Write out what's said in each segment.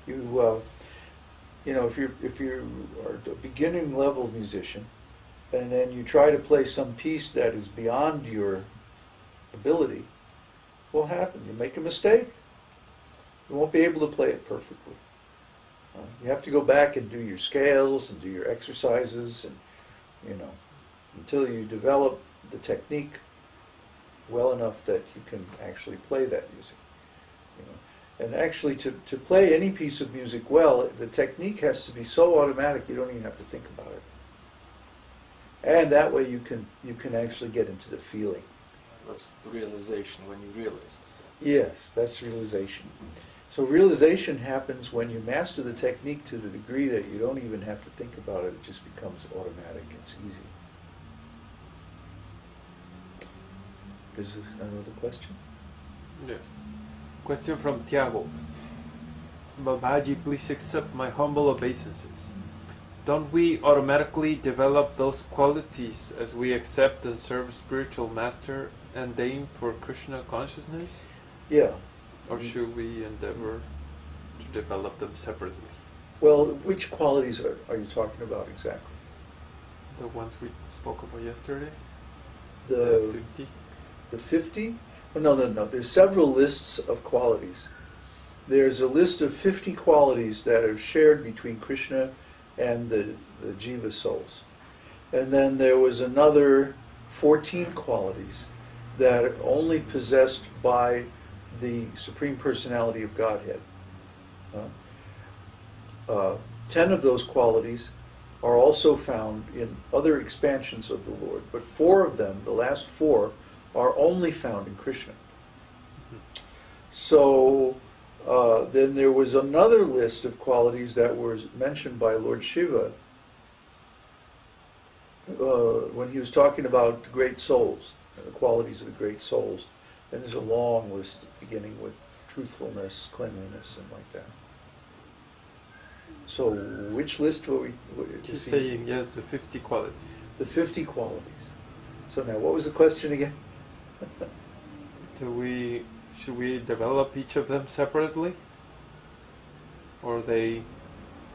You know, if you are a beginning level musician, and then you try to play some piece that is beyond your ability, what will happen? You make a mistake. You won't be able to play it perfectly. You have to go back and do your scales and do your exercises, and you know, until you develop the technique well enough that you can actually play that music. You know. And actually, to play any piece of music well, the technique has to be so automatic you don't even have to think about it. And that way you can actually get into the feeling. That's realization, when you realize. Yes, that's realization. So realization happens when you master the technique to the degree that you don't even have to think about it. It just becomes automatic. It's easy. Is there another question? Yes. Question from Tiago. Babaji, please accept my humble obeisances. Don't we automatically develop those qualities as we accept and serve spiritual master and aim for Kṛṣṇa consciousness? Yeah. Or should we endeavor to develop them separately? Well, which qualities are you talking about exactly? The ones we spoke about yesterday? The 50? The 50? Oh, no. There's several lists of qualities. There's a list of 50 qualities that are shared between Kṛṣṇa and the jiva souls. And then there was another 14 qualities that are only possessed by the Supreme Personality of Godhead. 10 of those qualities are also found in other expansions of the Lord, but 4 of them, the last 4, are only found in Kṛṣṇa. So then there was another list of qualities that was mentioned by Lord Shiva when he was talking about the great souls, and the qualities of the great souls. And there's a long list beginning with truthfulness, cleanliness, and like that. So which list were we? He's saying, yes, the 50 qualities. The 50 qualities. So now, what was the question again? Should we develop each of them separately? Or they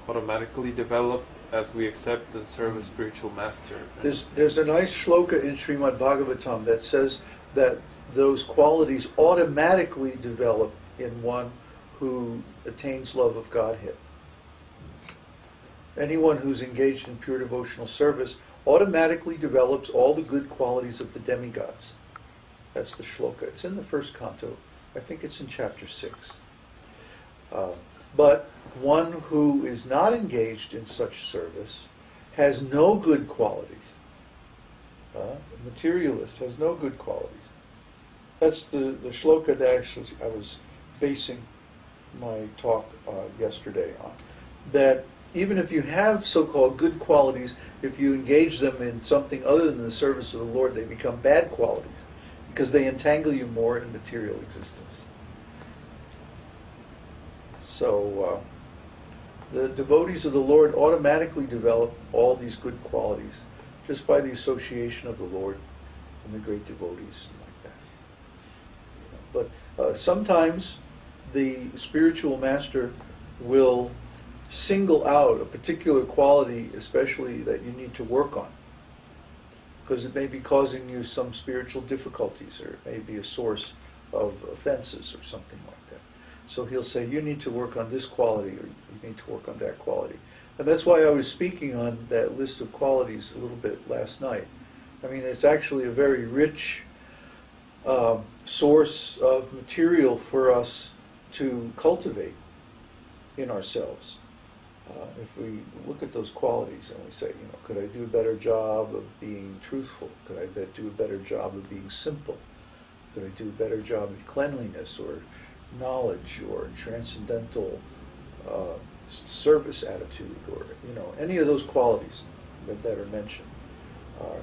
automatically develop as we accept and serve a spiritual master? There's a nice shloka in Śrīmad-Bhāgavatam that says that those qualities automatically develop in one who attains love of Godhead. Anyone who's engaged in pure devotional service automatically develops all the good qualities of the demigods. That's the shloka. It's in the first canto. I think it's in chapter 6. But one who is not engaged in such service has no good qualities. A materialist has no good qualities. That's the shloka that actually I was basing my talk yesterday on. That even if you have so-called good qualities, if you engage them in something other than the service of the Lord, they become bad qualities, because they entangle you more in material existence. So the devotees of the Lord automatically develop all these good qualities just by the association of the Lord and the great devotees like that. But sometimes the spiritual master will single out a particular quality, especially that you need to work on, because it may be causing you some spiritual difficulties, or it may be a source of offenses or something like that. So he'll say, you need to work on this quality, or you need to work on that quality. And that's why I was speaking on that list of qualities a little bit last night. I mean, it's actually a very rich source of material for us to cultivate in ourselves. If we look at those qualities and we say, could I do a better job of being truthful? Could I do a better job of being simple? Could I do a better job of cleanliness or knowledge or transcendental service attitude, or any of those qualities that are mentioned are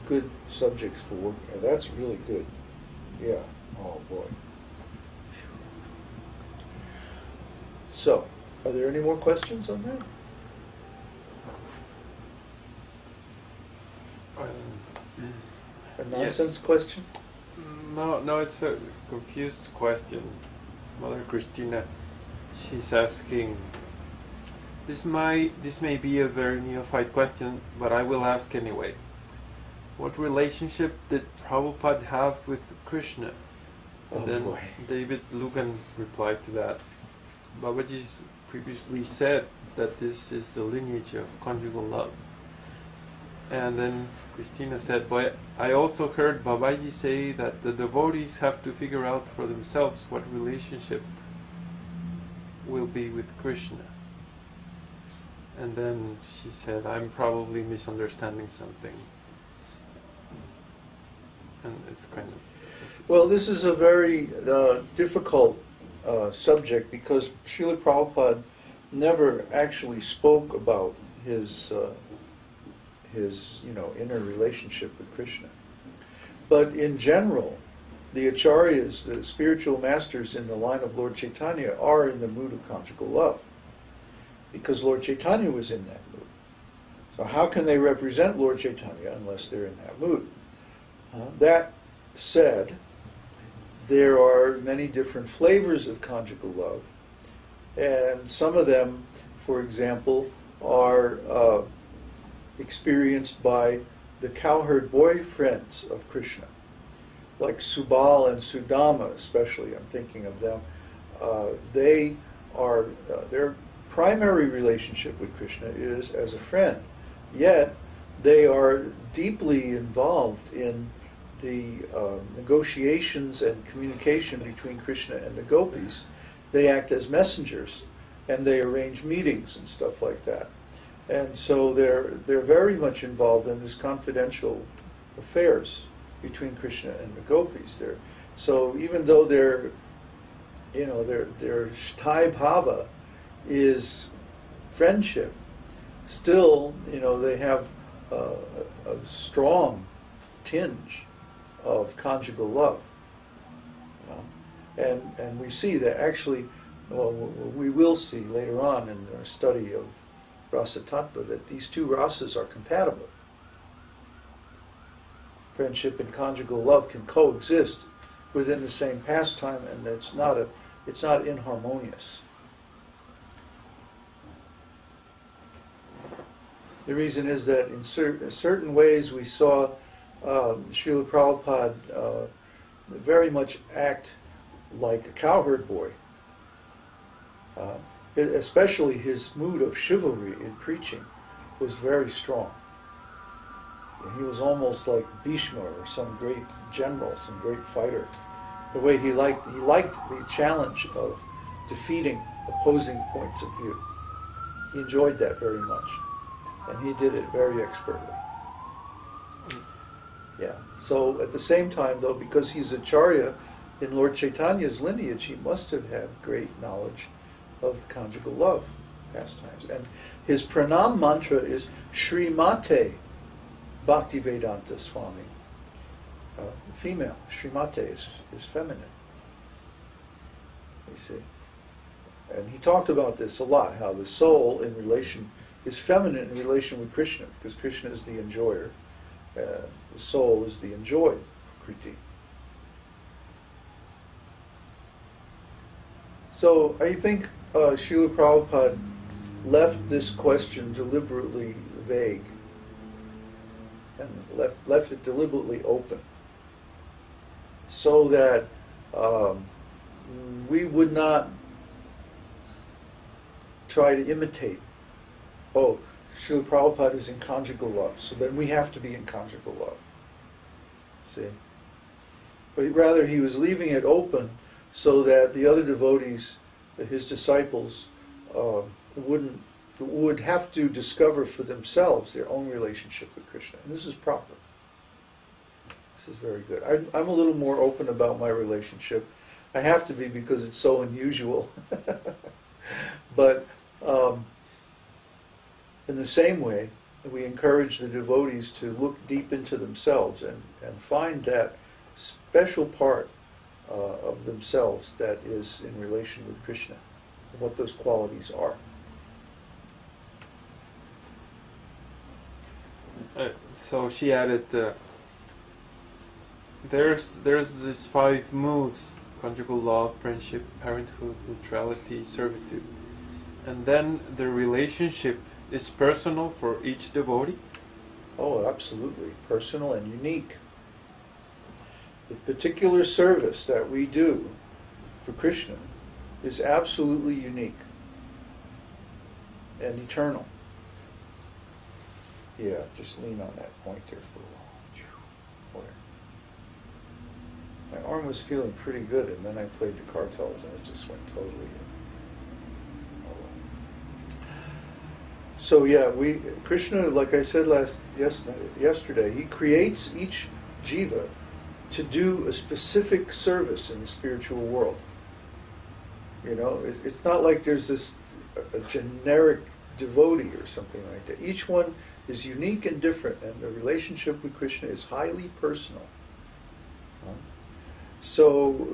good subjects for working. That's really good. Yeah. Oh boy. So, are there any more questions on that? A nonsense question? No, it's a confused question. Mother Christina she's asking, this may be a very neophyte question, but I will ask anyway. What relationship did Prabhupada have with Kṛṣṇa? And then boy. David Lugan replied to that. Babaji's previously said that this is the lineage of conjugal love. And then Christina said, but I also heard Babaji say that the devotees have to figure out for themselves what relationship will be with Kṛṣṇa. And then she said, I'm probably misunderstanding something. And it's kind of... Well, this is a very difficult subject because Śrīla Prabhupada never actually spoke about his inner relationship with Kṛṣṇa. But in general, the acharyas, the spiritual masters in the line of Lord Chaitanya, are in the mood of conjugal love, because Lord Chaitanya was in that mood. So how can they represent Lord Chaitanya unless they're in that mood? That said, there are many different flavors of conjugal love, and some of them, for example, are experienced by the cowherd boyfriends of Kṛṣṇa, like Subal and Sudama especially. I'm thinking of them. They are their primary relationship with Kṛṣṇa is as a friend, yet they are deeply involved in the negotiations and communication between Kṛṣṇa and the gopis. They act as messengers, and they arrange meetings and stuff like that. And so they're very much involved in this confidential affairs between Kṛṣṇa and the gopis. So even though their shtai bhava is friendship, still they have a strong tinge of conjugal love. And we see that actually, we will see later on in our study of rasa tattva that these two rasas are compatible. Friendship and conjugal love can coexist within the same pastime, and it's not inharmonious. The reason is that in certain ways we saw Śrīla Prabhupada very much act like a cowherd boy. Especially his mood of chivalry in preaching was very strong. He was almost like Bhishma or some great general, some great fighter. The way he liked the challenge of defeating opposing points of view. He enjoyed that very much, and he did it very expertly. Yeah. So at the same time, though, because he's Acharya in Lord Chaitanya's lineage, he must have had great knowledge of conjugal love pastimes. And his pranam mantra is Śrīmate Bhakti Vedānta-Swami. Female. Śrīmate is feminine. You see. And he talked about this a lot, how the soul is feminine in relation with Kṛṣṇa, because Kṛṣṇa is the enjoyer. The soul is the enjoyed, Kriti. So I think Śrīla Prabhupada left this question deliberately vague and left it deliberately open so that we would not try to imitate, Śrīla Prabhupada is in conjugal love, so then we have to be in conjugal love. See? But rather he was leaving it open so that the other devotees, his disciples, would have to discover for themselves their own relationship with Kṛṣṇa. And this is proper. This is very good. I'm a little more open about my relationship. I have to be because it's so unusual. But in the same way, we encourage the devotees to look deep into themselves and find that special part of themselves that is in relation with Kṛṣṇa, and what those qualities are. So she added, there's these 5 moods conjugal love, friendship, parenthood, neutrality, servitude. And then the relationship is personal for each devotee? Oh, absolutely. Personal and unique. The particular service that we do for Krishna is absolutely unique and eternal. Yeah, just lean on that point there for a while. My arm was feeling pretty good, and then I played the cartels, and it just went totally in. So yeah, Krishna, like I said yesterday, he creates each jiva to do a specific service in the spiritual world. You know, it's not like there's a generic devotee or something like that. Each one is unique and different, and the relationship with Krishna is highly personal. So